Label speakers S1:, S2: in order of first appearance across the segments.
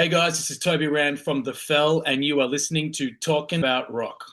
S1: Hey guys, this is Toby Rand from The Fell, and you are listening to Talking About Rock.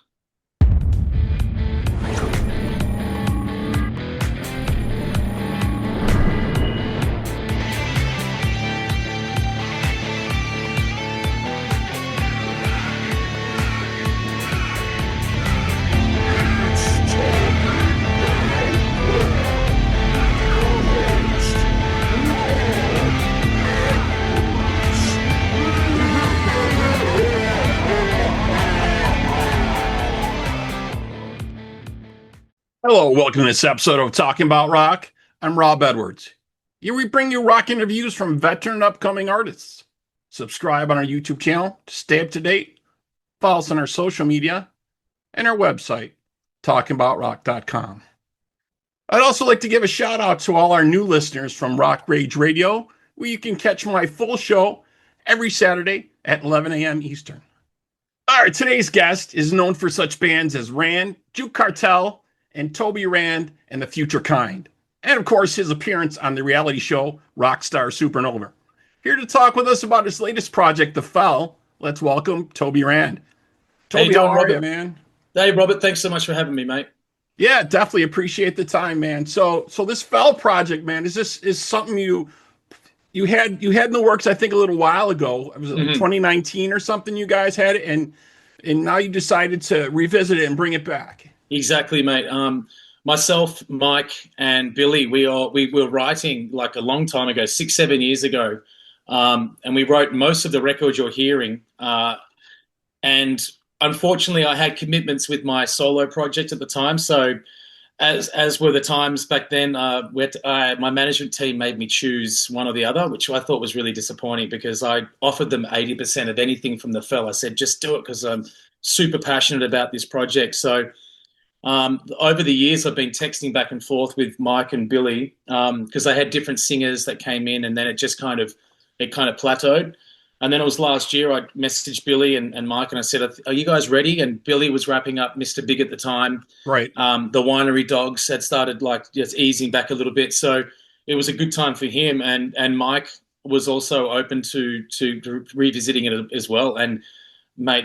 S2: Hello, welcome to this episode of Talking About Rock. I'm Rob Edwards. Here we bring you rock interviews from veteran and upcoming artists. Subscribe on our YouTube channel to stay up to date. Follow us on our social media and our website, talkingaboutrock.com. I'd also like to give a shout out to all our new listeners from Rock Rage Radio, where you can catch my full show every Saturday at 11 a.m. Eastern. All right, today's guest is known for such bands as Rand, Juke Kartel, and Toby Rand and the Future Kind. And of course, his appearance on the reality show, Rockstar Supernova. Here to talk with us about his latest project, The Fell, let's welcome Toby Rand. Toby, how are you, man?
S1: Hey, Robert, thanks so much for having me, mate.
S2: Yeah, definitely appreciate the time, man. So this Fell project, man, is something you had in the works, I think, a little while ago. It was like 2019 or something you guys had it, and now you decided to revisit it and bring it back.
S1: Exactly, mate. Myself, Mike, and Billy, we were writing like a long time ago, 6-7 years ago, and we wrote most of the records you're hearing. And unfortunately, I had commitments with my solo project at the time. So, as were the times back then, my management team made me choose one or the other, which I thought was really disappointing because I offered them 80% of anything from The Fell. I said, just do it because I'm super passionate about this project. So. Over the years, I've been texting back and forth with Mike and Billy because they had different singers that came in, and then it kind of plateaued. And then it was last year I messaged Billy and Mike, and I said, "Are you guys ready?" And Billy was wrapping up Mr. Big at the time.
S2: Right.
S1: The Winery Dogs had started like just easing back a little bit, so it was a good time for him. And Mike was also open to revisiting it as well. And mate,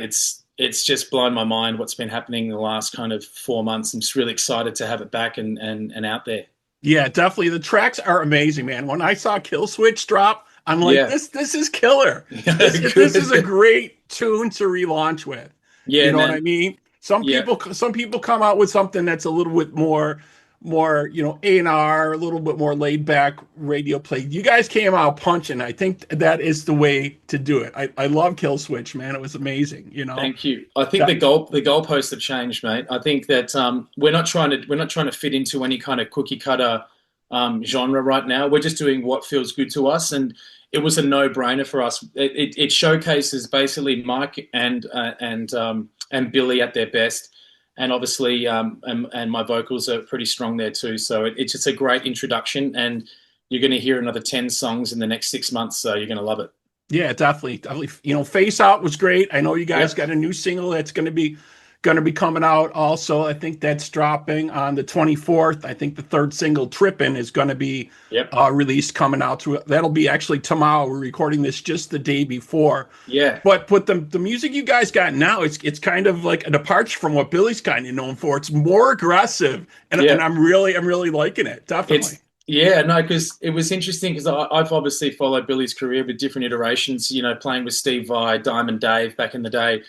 S1: it's just blown my mind what's been happening in the last kind of 4 months. I'm just really excited to have it back and out there.
S2: Yeah, definitely. The tracks are amazing, man. When I saw Killswitch drop, I'm like, this is killer. This is a great tune to relaunch with.
S1: Yeah,
S2: you know what I mean? Some people come out with something that's a little bit more, A&R, a little bit more laid back radio play. You guys came out punching. I think that is the way to do it. I love Killswitch, man. It was amazing.
S1: Thank you. I think the goalposts have changed, mate. I think that we're not trying to fit into any kind of cookie cutter genre right now. We're just doing what feels good to us, and it was a no brainer for us. It showcases basically Mike and Billy at their best. And obviously, and my vocals are pretty strong there too. So it's just a great introduction, and you're going to hear another 10 songs in the next 6 months. So you're going to love it.
S2: Yeah, definitely. Face Out was great. I know you guys got a new single that's going to be coming out also. I think that's dropping on the 24th. I think the third single, Trippin, is going to be released coming out. That'll be actually tomorrow. We're recording this just the day before.
S1: Yeah.
S2: But the music you guys got now, it's kind of like a departure from what Billy's kind of known for. It's more aggressive, and I'm really liking it. Definitely.
S1: Because it was interesting because I've obviously followed Billy's career with different iterations. Playing with Steve Vai, Diamond Dave back in the day.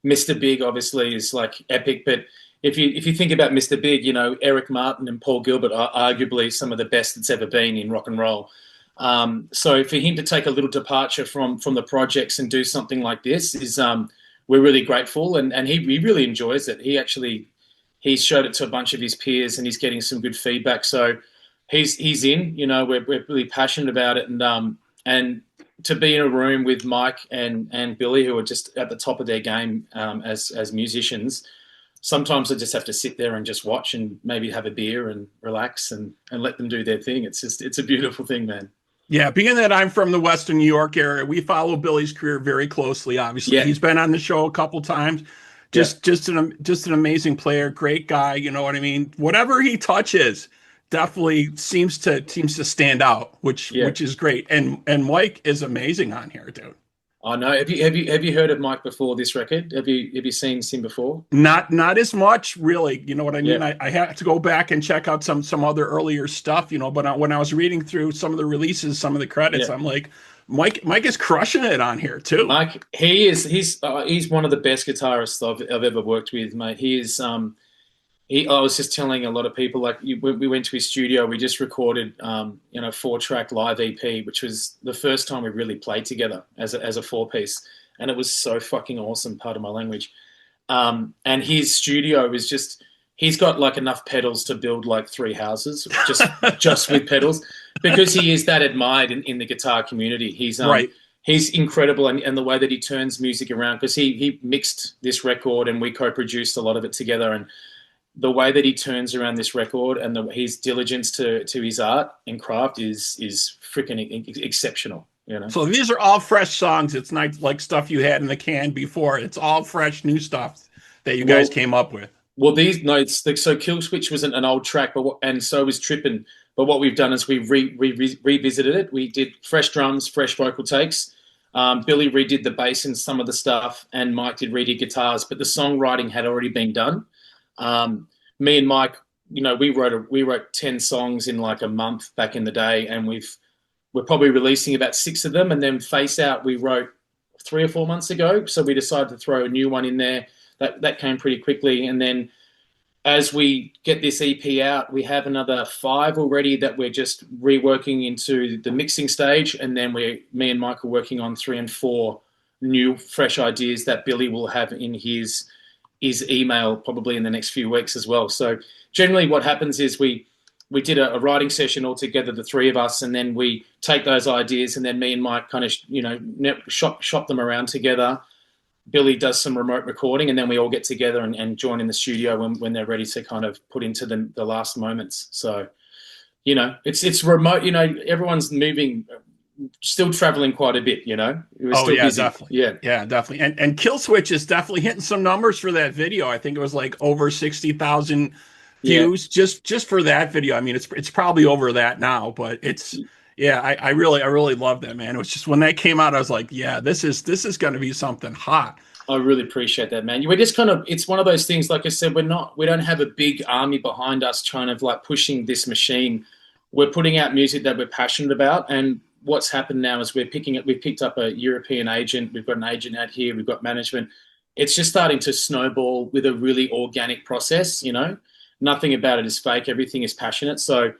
S1: Mr. Big obviously is like epic, but if you think about Mr. Big, Eric Martin and Paul Gilbert are arguably some of the best that's ever been in rock and roll. So for him to take a little departure from the projects and do something like this is we're really grateful, and he really enjoys it. He showed it to a bunch of his peers, and he's getting some good feedback. So he's in. We're really passionate about it, and to be in a room with Mike and Billy, who are just at the top of their game as musicians, sometimes I just have to sit there and just watch and maybe have a beer and relax and let them do their thing. It's a beautiful thing, man.
S2: Yeah, being that I'm from the Western New York area, we follow Billy's career very closely. Obviously, he's been on the show a couple times. Just an amazing player, great guy. You know what I mean? Whatever he touches, definitely seems to stand out, which is great. And Mike is amazing on here, dude.
S1: I know. Have you heard of Mike before this record? Have you seen him before?
S2: Not as much, really. You know what I mean?
S1: Yeah,
S2: I have to go back and check out some other earlier stuff, you know. But when I was reading through some of the releases, some of the credits,
S1: yeah.
S2: I'm like, Mike is crushing it on here too.
S1: Mike, he's one of the best guitarists I've ever worked with, mate. He is. I was just telling a lot of people, like, we went to his studio. We just recorded, 4-track live EP, which was the first time we really played together as a 4-piece, and it was so fucking awesome. Part of my language. And his studio is just, he's got like enough pedals to build like 3 houses just with pedals, because he is that admired in the guitar community.
S2: Right.
S1: He's incredible, and the way that he turns music around, because he mixed this record and we co-produced a lot of it together, and the way that he turns around this record and his diligence to his art and craft is freaking exceptional. You know.
S2: So these are all fresh songs. It's not like stuff you had in the can before. It's all fresh, new stuff that you guys came up with.
S1: Well, so Killswitch was an old track, and so was Trippin. But what we've done is we revisited it. We did fresh drums, fresh vocal takes. Billy redid the bass and some of the stuff, and Mike redid guitars. But the songwriting had already been done. Me and Mike, we wrote 10 songs in like a month back in the day, and we're probably releasing about 6 of them. And then Face Out we wrote 3 or 4 months ago, so we decided to throw a new one in there. That came pretty quickly, and then as we get this EP out, we have another 5 already that we're just reworking into the mixing stage, and then me and Mike are working on 3 and 4 new fresh ideas that Billy will have in his email probably in the next few weeks as well. So generally what happens is we did a writing session all together, the 3 of us, and then we take those ideas, and then me and Mike kind of shop them around together. Billy does some remote recording, and then we all get together and join in the studio when they're ready to kind of put into the last moments. So, it's remote. Everyone's moving, still traveling quite a bit. We're still busy.
S2: Definitely.
S1: Yeah,
S2: definitely. And Killswitch is definitely hitting some numbers for that video. I think it was like over 60,000 views just for that video. I mean, it's probably over that now, but it's. Yeah, I really love that, man. It was just when that came out, I was like, yeah, this is going to be something hot.
S1: I really appreciate that, man. We're just it's one of those things, like I said, we don't have a big army behind us trying to like pushing this machine. We're putting out music that we're passionate about, and what's happened now is we've picked up a European agent. We've got an agent out here. We've got management. It's just starting to snowball with a really organic process. Nothing about it is fake. Everything is passionate. So.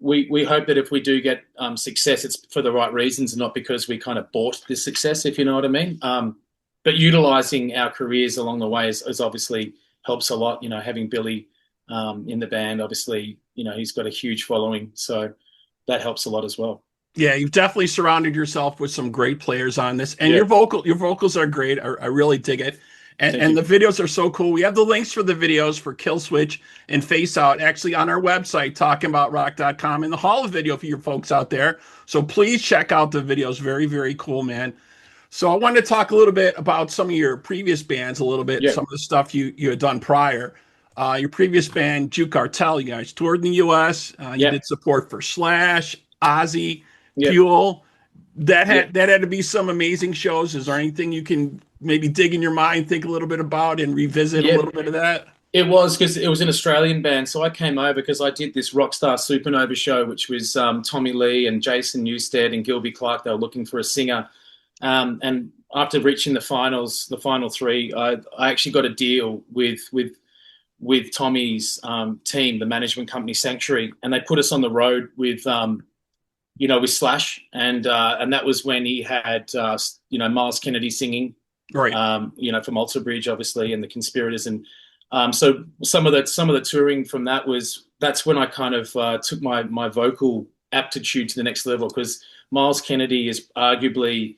S1: We hope that if we do get success, it's for the right reasons and not because we kind of bought this success, if you know what I mean. But utilizing our careers along the way is obviously helps a lot. Having Billy in the band, obviously, he's got a huge following, so that helps a lot as well.
S2: Yeah, you've definitely surrounded yourself with some great players on this, and your vocals are great. I really dig it. And the videos are so cool. We have the links for the videos for Killswitch and Face Out actually on our website, talkingboutrock.com, in the Hall of Video for your folks out there. So please check out the videos. Very, very cool, man. So I wanted to talk a little bit about some of your previous bands, some of the stuff you had done prior. Your previous band, Juke Kartel, you guys toured in the U.S. You did support for Slash, Ozzy, Fuel. That had to be some amazing shows. Is there anything you can maybe dig in your mind, think a little bit about, and revisit a little bit of that?
S1: It was, because it was an Australian band. So I came over because I did this Rockstar Supernova show, which was Tommy Lee and Jason Newsted and Gilby Clarke. They were looking for a singer. And after reaching the final 3, I actually got a deal with Tommy's team, the management company Sanctuary, and they put us on the road with with Slash, and that was when he had Miles Kennedy singing,
S2: right?
S1: From Alter Bridge, obviously, and the Conspirators, and so some of the touring from that's when I kind of took my vocal aptitude to the next level, because Miles Kennedy is arguably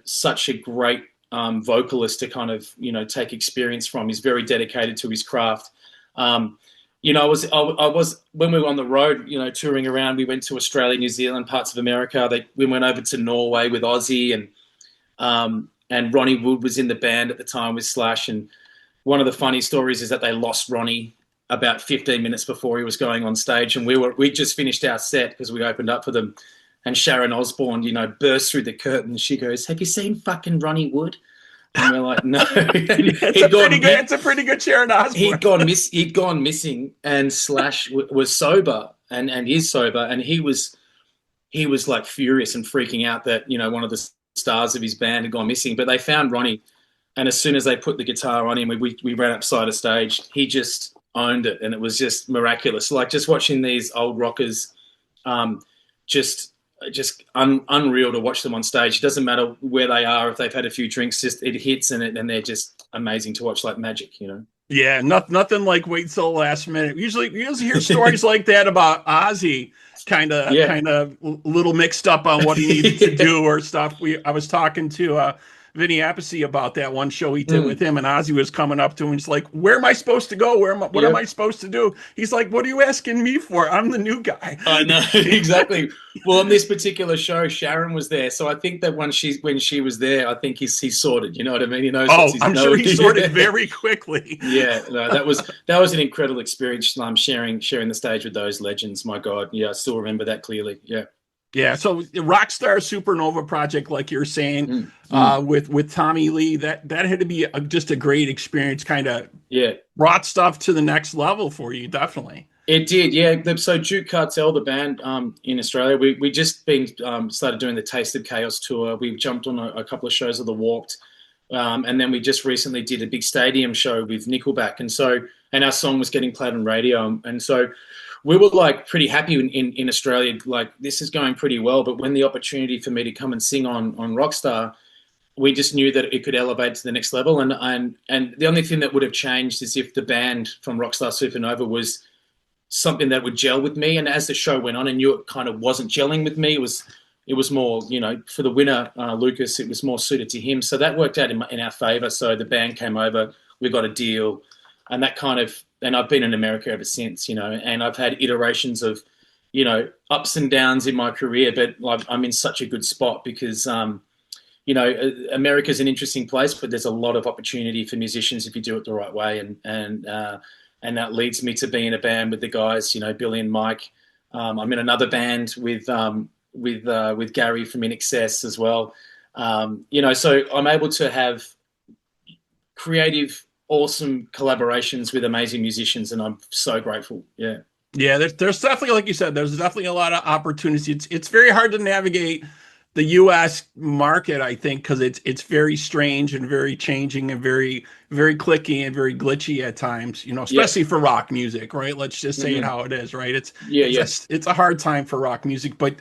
S1: such a great vocalist to kind of take experience from. He's very dedicated to his craft. I was when we were on the road, touring around. We went to Australia, New Zealand, parts of America. We went over to Norway with Ozzy, and Ronnie Wood was in the band at the time with Slash. And one of the funny stories is that they lost Ronnie about 15 minutes before he was going on stage, and we just finished our set because we opened up for them. and Sharon Osbourne, you know, bursts through the curtain. She goes, "Have you seen fucking Ronnie Wood?" And we're like, "No."
S2: It's a pretty good Sharon Osbourne.
S1: He'd gone missing, and Slash was sober and is sober, and he was like furious and freaking out that, you know, one of the stars of his band had gone missing. But they found Ronnie, and as soon as they put the guitar on him, we ran up side of stage. He just owned it, and it was just miraculous. Like, just watching these old rockers, just unreal to watch them on stage. It doesn't matter where they are, if they've had a few drinks, just it hits, and they're just amazing to watch, like magic, you know.
S2: Yeah, nothing like wait till the last minute. Usually hear stories like that about Ozzy, kind of a little mixed up on what he needed to do or stuff. I was talking to Vinny Appice about that one show he did with him, and Ozzy was coming up to him and he's like, "Where am I supposed to go? What am I supposed to do?" He's like, "What are you asking me for? I'm the new guy."
S1: I know, exactly. Well, on this particular show, Sharon was there, so I think that when she was there, I think he's sorted. You know what I mean? He knows.
S2: Oh, I'm sure he sorted very quickly.
S1: Yeah, no, that was an incredible experience. Sharing the stage with those legends. My God, yeah, I still remember that clearly. Yeah.
S2: Yeah, so Rockstar Supernova project, like you're saying, with Tommy Lee, that had to be just a great experience. Kind of brought stuff to the next level for you, definitely.
S1: It did, yeah. So Juke Kartel, the band in Australia, we just started doing the Taste of Chaos tour. We jumped on a couple of shows of the Warped, and then we just recently did a big stadium show with Nickelback, and our song was getting played on radio, and so we were like pretty happy in Australia, like this is going pretty well. But when the opportunity for me to come and sing on Rockstar, we just knew that it could elevate to the next level. And the only thing that would have changed is if the band from Rockstar Supernova was something that would gel with me. And as the show went on, I knew it kind of wasn't gelling with me. It was more, you know, for the winner, Lucas, it was more suited to him. So that worked out in our favor. So the band came over, we got a deal, and that kind of, and I've been in America ever since, you know, and I've had iterations of, you know, ups and downs in my career, but I'm in such a good spot because, you know, America's an interesting place, but there's a lot of opportunity for musicians if you do it the right way. And that leads me to be in a band with the guys, you know, Billy and Mike. I'm in another band with Gary from In Excess as well. You know, so I'm able to have creative, awesome collaborations with amazing musicians, and I'm so grateful. Yeah.
S2: Yeah, there's definitely, like you said, there's definitely a lot of opportunities. It's very hard to navigate the U.S. market, I think, because it's very strange and very changing and very, very clicky and very glitchy at times, you know, especially for rock music, right? Let's just say it how it is, right? It's a hard time for rock music, but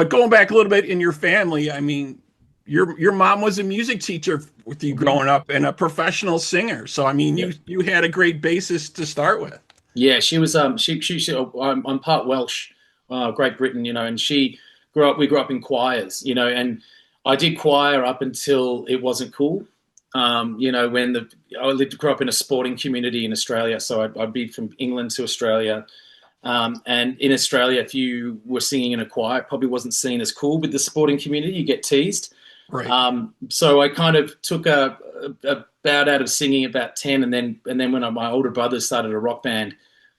S2: going back a little bit in your family, I mean, your mom was a music teacher with you growing up and a professional singer. So, I mean, you had a great basis to start with.
S1: Yeah, she was, I'm part Welsh, Great Britain, you know, and we grew up in choirs, you know, and I did choir up until it wasn't cool. You know, grew up in a sporting community in Australia. So I'd be from England to Australia. And in Australia, if you were singing in a choir, it probably wasn't seen as cool with the sporting community. You get teased.
S2: Right.
S1: So I kind of took a bout out of singing about 10, and then when my older brother started a rock band,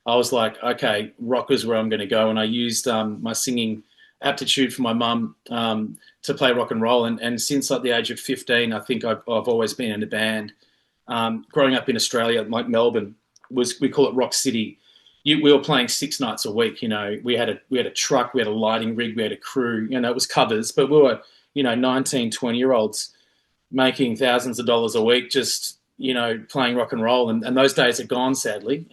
S1: I was like, okay, rock is where I'm going to go. And I used my singing aptitude for my mum to play rock and roll. And since like the age of 15, I think I've always been in a band. Growing up in Australia, like Melbourne, we call it Rock City. We were playing 6 nights a week. You know, we had a truck, we had a lighting rig, we had a crew. You know, it was covers, but we were, you know, 19, 20-year-olds making thousands of dollars a week just, you know, playing rock and roll. And those days are gone, sadly,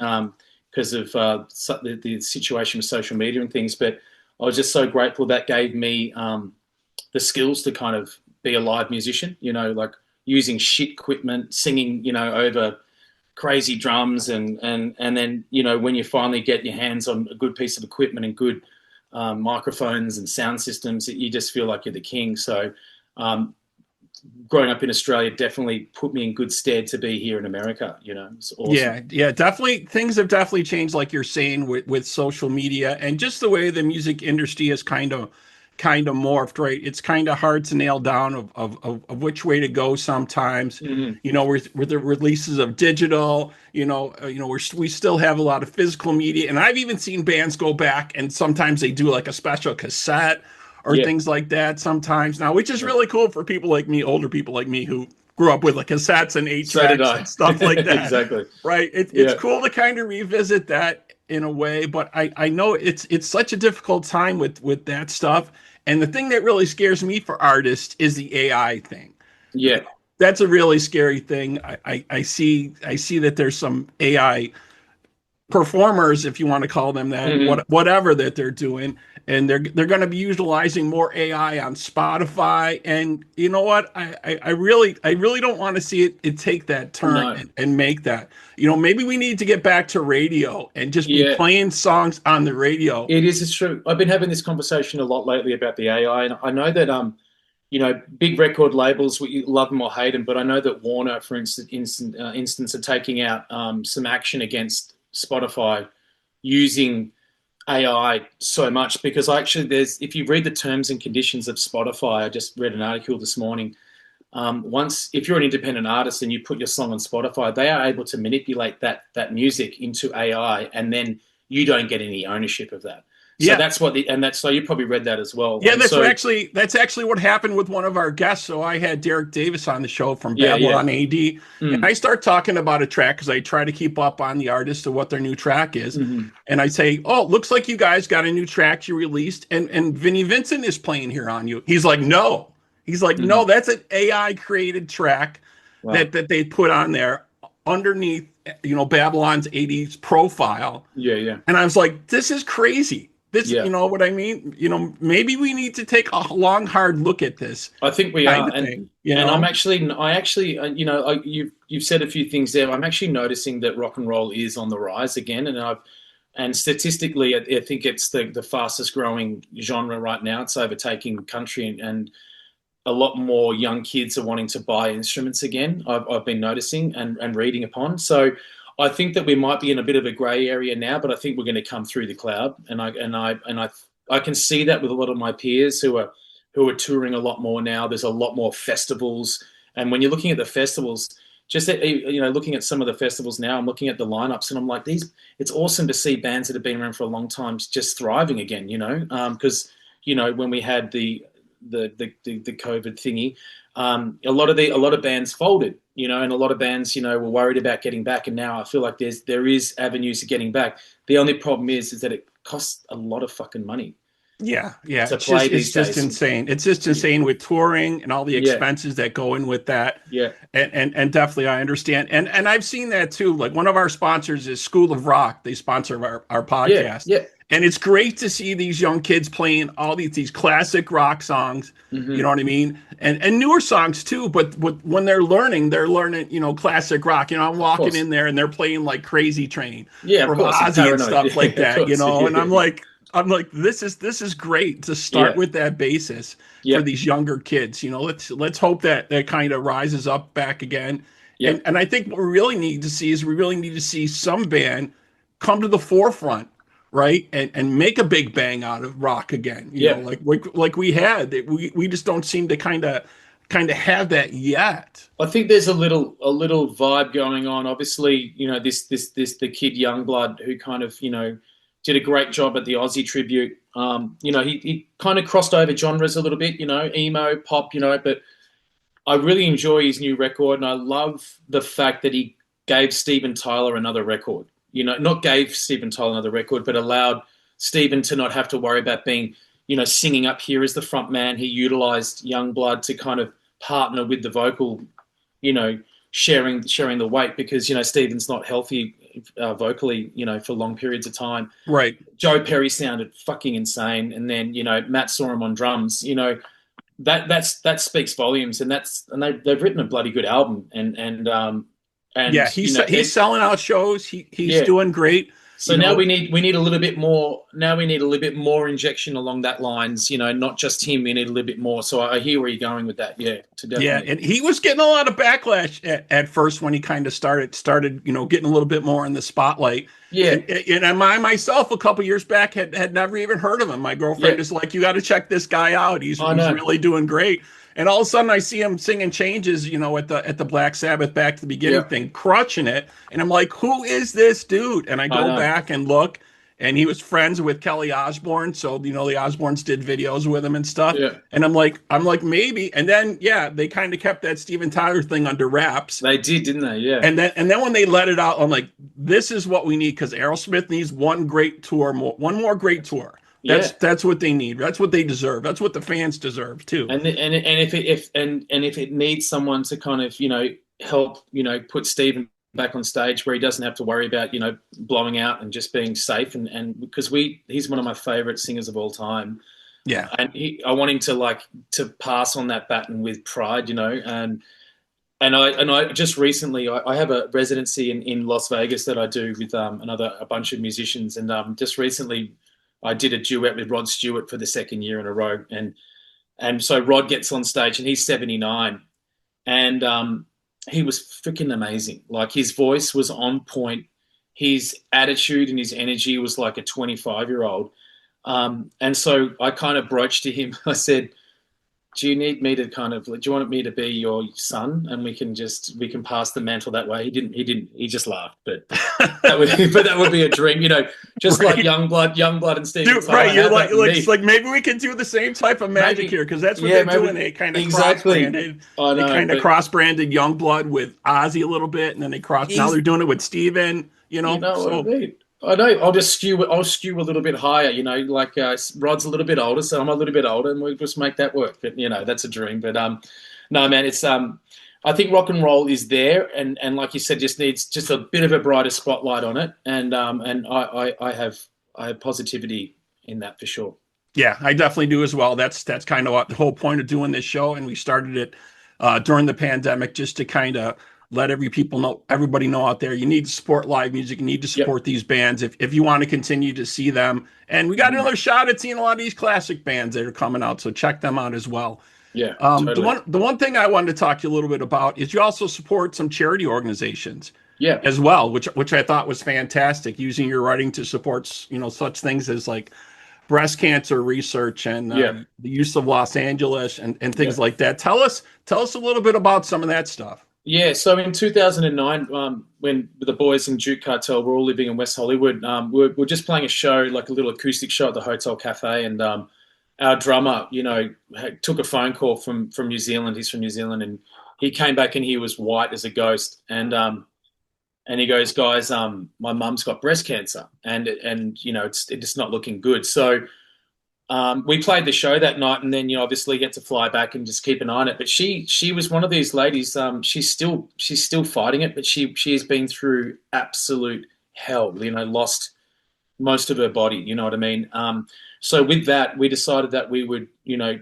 S1: because of the situation with social media and things. But I was just so grateful that gave me the skills to kind of be a live musician, you know, like using shit equipment, singing, you know, over crazy drums. And then, you know, when you finally get your hands on a good piece of equipment and good microphones and sound systems, you just feel like you're the king. So growing up in Australia definitely put me in good stead to be here in America. You know, it's awesome.
S2: Yeah, definitely. Things have definitely changed, like you're saying, with social media and just the way the music industry has kind of morphed, right? It's kind of hard to nail down of which way to go sometimes. You know, with the releases of digital, you know, we still have a lot of physical media, and I've even seen bands go back and sometimes they do like a special cassette or things like that sometimes now, which is really cool for people like me, older people like me who grew up with like cassettes and 8-tracks and stuff like that.
S1: Exactly.
S2: Right. It's cool to kind of revisit that in a way, but I know it's such a difficult time with that stuff. And the thing that really scares me for artists is the AI thing.
S1: Yeah.
S2: That's a really scary thing. I see that there's some AI performers, if you want to call them that, whatever that they're doing, and they're going to be utilizing more AI on Spotify. And you know what? I really don't want to see it take that turn and make that. Maybe we need to get back to radio and just be playing songs on the radio.
S1: It's true. I've been having this conversation a lot lately about the AI, and I know that big record labels, we love them or hate them, but I know that Warner, for instance, are taking out some action against Spotify using AI so much, because if you read the terms and conditions of Spotify, I just read an article this morning. If you're an independent artist and you put your song on Spotify, they are able to manipulate that music into AI, and then you don't get any ownership of that. So that's so you probably read that as well.
S2: Yeah, that's actually what happened with one of our guests. So I had Derek Davis on the show from Babylon AD, and I start talking about a track because I try to keep up on the artist of what their new track is. And I say, "Oh, looks like you guys got a new track you released, and Vinnie Vincent is playing here on you." He's like, "No." He's like, "No, that's an AI created track that they put on there underneath, Babylon's 80s profile." Yeah. And I was like, "This is crazy." You know what I mean? Maybe we need to take a long, hard look at this.
S1: I think we are. And you've said a few things there. I'm actually noticing that rock and roll is on the rise again. And statistically, I think it's the fastest growing genre right now. It's overtaking country, and a lot more young kids are wanting to buy instruments again. I've been noticing and reading upon. So I think that we might be in a bit of a grey area now, but I think we're going to come through the cloud, and I can see that with a lot of my peers who are touring a lot more now. There's a lot more festivals, and when you're looking at the festivals, looking at some of the festivals now, I'm looking at the lineups, and I'm like, it's awesome to see bands that have been around for a long time just thriving again. Because when we had the COVID thingy, a lot of bands folded. And a lot of bands, were worried about getting back. And now I feel like there is avenues to getting back. The only problem is that it costs a lot of fucking money.
S2: Yeah. It's just insane. It's just insane with touring and all the expenses that go in with that.
S1: Yeah.
S2: And definitely I understand. And I've seen that too. Like one of our sponsors is School of Rock. They sponsor our podcast.
S1: Yeah.
S2: And it's great to see these young kids playing all these classic rock songs, you know what I mean? And newer songs too, but when they're learning, classic rock. I'm walking in there and they're playing like Crazy Train or Ozzy and stuff like that, and I'm like, this is great to start with that basis for these younger kids. Let's hope that kind of rises up back again. Yeah. And I think what we really need to see some band come to the forefront. Right. And make a big bang out of rock again. You know, like we had. We just don't seem to kind of have that yet.
S1: I think there's a little vibe going on. Obviously, the kid Youngblood who kind of, did a great job at the Ozzy tribute. He kind of crossed over genres a little bit, emo, pop, but I really enjoy his new record, and I love the fact that he gave Steven Tyler another record. Not gave Steven Tyler another record, but allowed Steven to not have to worry about being, singing up here as the front man. He utilized Youngblood to kind of partner with the vocal, sharing the weight, because, Steven's not healthy vocally, for long periods of time.
S2: Right.
S1: Joe Perry sounded fucking insane. And then, Matt saw him on drums, that speaks volumes, and they've written a bloody good album. And
S2: he's selling out shows. He's doing great.
S1: So now we need a little bit more. Now we need a little bit more injection along that lines. Not just him. We need a little bit more. So I hear where you're going with that. Yeah,
S2: and he was getting a lot of backlash at first when he kind of started getting a little bit more in the spotlight.
S1: Yeah,
S2: and I myself a couple years back had never even heard of him. My girlfriend is like, "You got to check this guy out. He's really doing great." And all of a sudden, I see him singing Changes, at the Black Sabbath Back to the Beginning thing, crushing it. And I'm like, who is this dude? And I go back and look, and he was friends with Kelly Osbourne. So, the Osbournes did videos with him and stuff.
S1: Yeah.
S2: And I'm like, maybe. And then, yeah, they kind of kept that Steven Tyler thing under wraps.
S1: They did, didn't they? Yeah.
S2: And then when they let it out, I'm like, this is what we need, because Aerosmith needs one more great tour. That's what they need. That's what they deserve. That's what the fans deserve too.
S1: And if it needs someone to kind of, help, put Steven back on stage where he doesn't have to worry about, blowing out and just being safe, and because he's one of my favorite singers of all time.
S2: Yeah.
S1: And I want him to pass on that baton with pride, and I just recently, I have a residency in Las Vegas that I do with a bunch of musicians, and just recently I did a duet with Rod Stewart for the second year in a row, and so Rod gets on stage and he's 79, and he was freaking amazing. Like, his voice was on point, his attitude and his energy was like a 25-year-old, and so I kind of broached to him. I said, do you want me to be your son, and we can pass the mantle that way? He just laughed, but that would be a dream, just right. Like Youngblood and Steven.
S2: Dude, right. You're like maybe we can do the same type of magic here, because that's what they're doing. They kind of cross-branded. They kind of cross-branded Youngblood with Ozzy a little bit, and then now they're doing it with Steven,
S1: what I mean? I know. I'll skew a little bit higher, like Rod's a little bit older, so I'm a little bit older, and we'll just make that work. But that's a dream. But no, man, it's I think rock and roll is there, and like you said, just needs just a bit of a brighter spotlight on it, and I have positivity in that for sure.
S2: Yeah, I definitely do as well. That's kind of what the whole point of doing this show, and we started it during the pandemic just to kind of let everybody know out there, you need to support live music. You need to support these bands if you want to continue to see them. And we got another shot at seeing a lot of these classic bands that are coming out, so check them out as well.
S1: Yeah, totally.
S2: The one thing I wanted to talk to you a little bit about is you also support some charity organizations, as well, which I thought was fantastic. Using your writing to support such things as like breast cancer research and the use of Los Angeles and things like that. Tell us a little bit about some of that stuff.
S1: Yeah, so in 2009, when the boys in Juke Kartel were all living in West Hollywood, we're just playing a show, like a little acoustic show at the Hotel Cafe, and our drummer, took a phone call from New Zealand. He's from New Zealand, and he came back and he was white as a ghost, and he goes, guys, my mum's got breast cancer, and it's not looking good. So we played the show that night, and then obviously get to fly back and just keep an eye on it. But she was one of these ladies. She's still fighting it, but she has been through absolute hell. Lost most of her body. You know what I mean? So with that, we decided that we would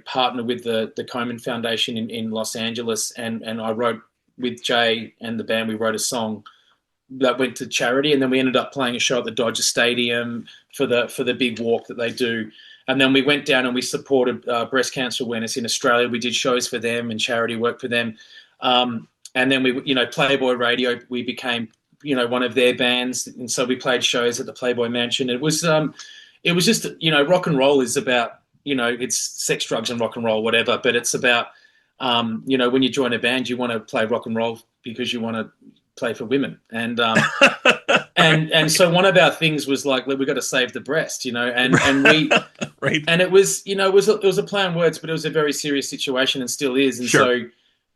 S1: partner with the Komen Foundation in Los Angeles, and I wrote with Jay and the band. We wrote a song that went to charity, and then we ended up playing a show at the Dodger Stadium for the big walk that they do. And then we went down and we supported breast cancer awareness in Australia. We did shows for them and charity work for them. And then we, Playboy Radio, we became, one of their bands. And so we played shows at the Playboy Mansion. It was just, rock and roll is about, it's sex, drugs and rock and roll, whatever. But it's about, when you join a band, you want to play rock and roll because you want to play for women. And and so one of our things was like, we got to save the breast, and we
S2: right.
S1: And it was it was a play on words, but it was a very serious situation and still is. And so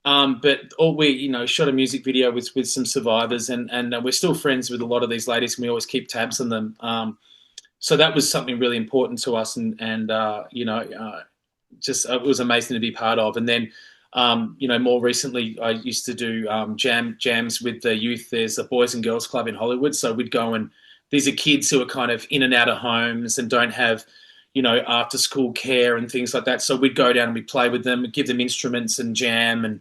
S1: but all we shot a music video with some survivors, and we're still friends with a lot of these ladies, and we always keep tabs on them. So that was something really important to us, and just it was amazing to be part of. And then more recently, I used to do jams with the youth. There's a Boys and Girls Club in Hollywood. So we'd go, and these are kids who are kind of in and out of homes and don't have, after school care and things like that. So we'd go down and we'd play with them, give them instruments and jam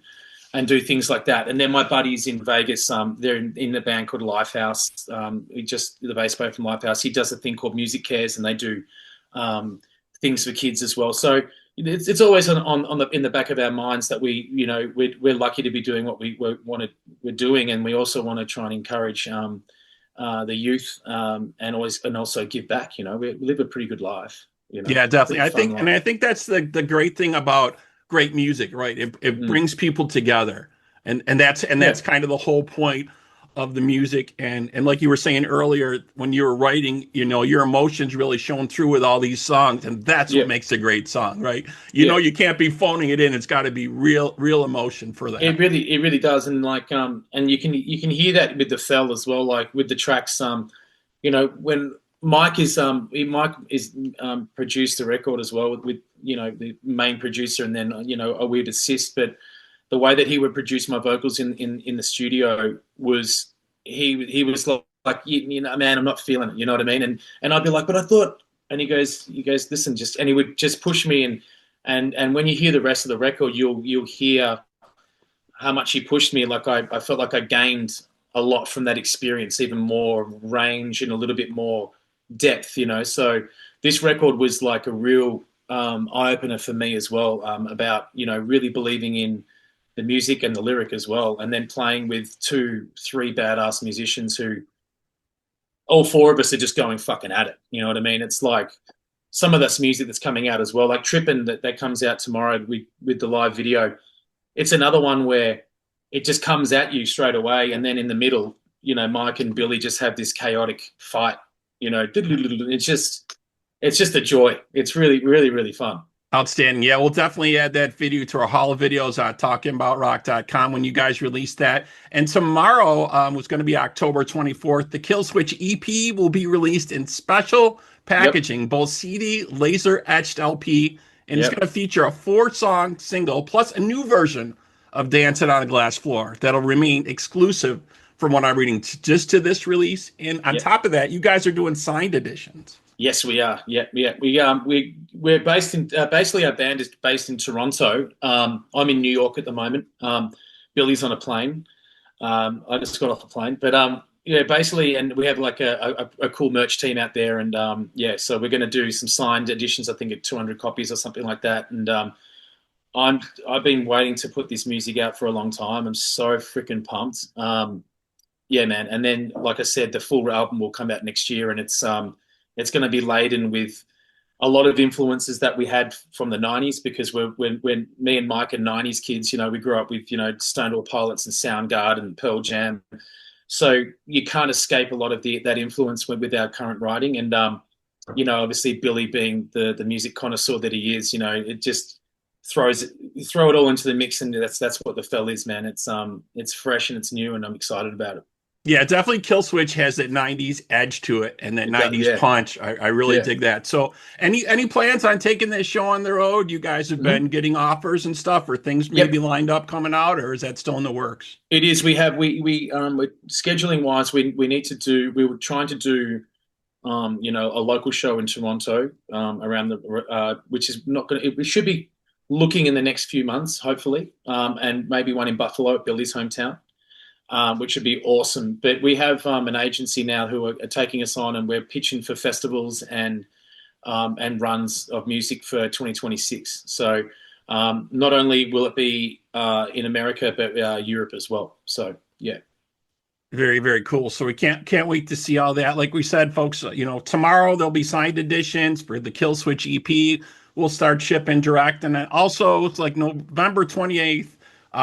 S1: and do things like that. And then my buddies in Vegas, they're in the band called Lifehouse. The bass player from Lifehouse, he does a thing called Music Cares, and they do things for kids as well. So it's always in the back of our minds that we're lucky to be doing what we're doing, and we also want to try and encourage the youth and also give back. We live a pretty good life.
S2: Yeah, definitely. I think that's the great thing about great music, right? It brings people together, and that's kind of the whole point of the music. And like you were saying earlier, when you were writing, you know, your emotions really shown through with all these songs, and that's what
S1: Yeah,
S2: makes a great song, right? You know,
S1: yeah.
S2: you can't be phoning it in. It's got to be real emotion for that.
S1: It really does, and like and you can hear that with the Fell as well, like with the tracks. You know, when Mike is produced the record as well with you know the main producer, and then you know a weird assist, but the way that he would produce my vocals in the studio was he was like you know, man, I'm not feeling it, you know what I mean? And I'd be like, but I thought, and he goes listen, just, and he would just push me, and when you hear the rest of the record, you'll hear how much he pushed me. Like I felt like I gained a lot from that experience, even more range and a little bit more depth, you know. So this record was like a real eye opener for me as well, about you know really believing in the music and the lyric as well, and then playing with 2-3 badass musicians who all four of us are just going fucking at it. You know what I mean? It's like some of this music that's coming out as well, like Trippin that comes out tomorrow with the live video. It's another one where it just comes at you straight away, and then in the middle, you know, Mike and Billy just have this chaotic fight. You know, it's just a joy. It's really fun.
S2: Outstanding. Yeah, we'll definitely add that video to our Hall of Videos on talkingabout.rock.com when you guys release that. And tomorrow was going to be October 24th. The Killswitch EP will be released in special packaging, both CD, laser etched LP, and it's going to feature a 4-song single plus a new version of Dancing on a Glass Floor that'll remain exclusive from what I'm reading just to this release. And on top of that, you guys are doing signed editions.
S1: Yes, we are. Yeah. We're based in basically our band is based in Toronto. I'm in New York at the moment. Billy's on a plane. I just got off a plane, but yeah, basically, and we have like a cool merch team out there, and yeah, so we're going to do some signed editions. I think at 200 copies or something like that, and I've been waiting to put this music out for a long time. I'm so freaking pumped. Yeah, man. And then, like I said, the full album will come out next year, and it's going to be laden with a lot of influences that we had from the 90s, because when me and Mike are 90s kids, you know, we grew up with, you know, Stone Temple Pilots and Soundgarden and Pearl Jam. So you can't escape a lot of that influence with our current writing. And, you know, obviously Billy being the music connoisseur that he is, you know, it just throw it all into the mix. And that's what the Fell is, man. It's fresh and it's new, and I'm excited about it.
S2: Yeah, definitely Killswitch has that 90s edge to it and that 90s punch. I really dig that. So any plans on taking this show on the road? You guys have been getting offers and stuff, or things maybe lined up coming out, or is that still in the works?
S1: It is. We're scheduling wise, we were trying to do you know, a local show in Toronto around the which is not going to, we should be looking in the next few months, hopefully, and maybe one in Buffalo at Billy's hometown. Which would be awesome. But we have an agency now who are taking us on, and we're pitching for festivals and runs of music for 2026. So not only will it be in America, but Europe as well. So yeah.
S2: Very, very cool. So we can't wait to see all that. Like we said, folks, you know, tomorrow there'll be signed editions for the Killswitch EP. We'll start shipping direct, and then also it's like November 28th.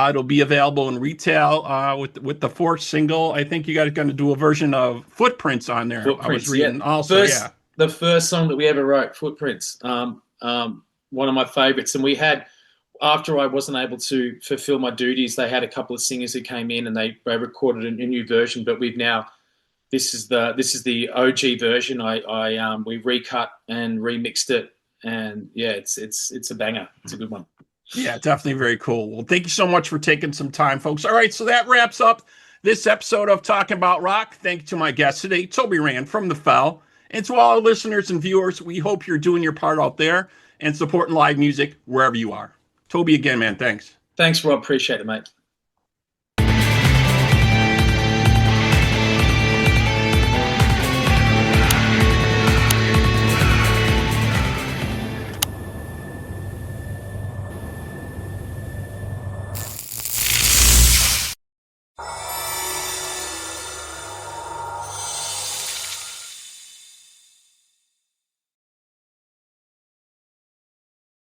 S2: It'll be available in retail with the 4th single. I think you guys are going to do a version of Footprints on there.
S1: Footprints,
S2: I was reading also.
S1: The first song that we ever wrote, Footprints, one of my favorites. And we had, after I wasn't able to fulfill my duties, they had a couple of singers who came in and they recorded a new version. But we've now, this is the OG version. We recut and remixed it, and yeah, it's a banger. It's a good one.
S2: Yeah, definitely very cool. Well, thank you so much for taking some time, folks. All right, so that wraps up this episode of Talking About Rock. Thank you to my guest today, Toby Rand from The Fell. And to all our listeners and viewers, we hope you're doing your part out there and supporting live music wherever you are. Toby, again, man, thanks.
S1: Thanks, Rob. Appreciate it, mate.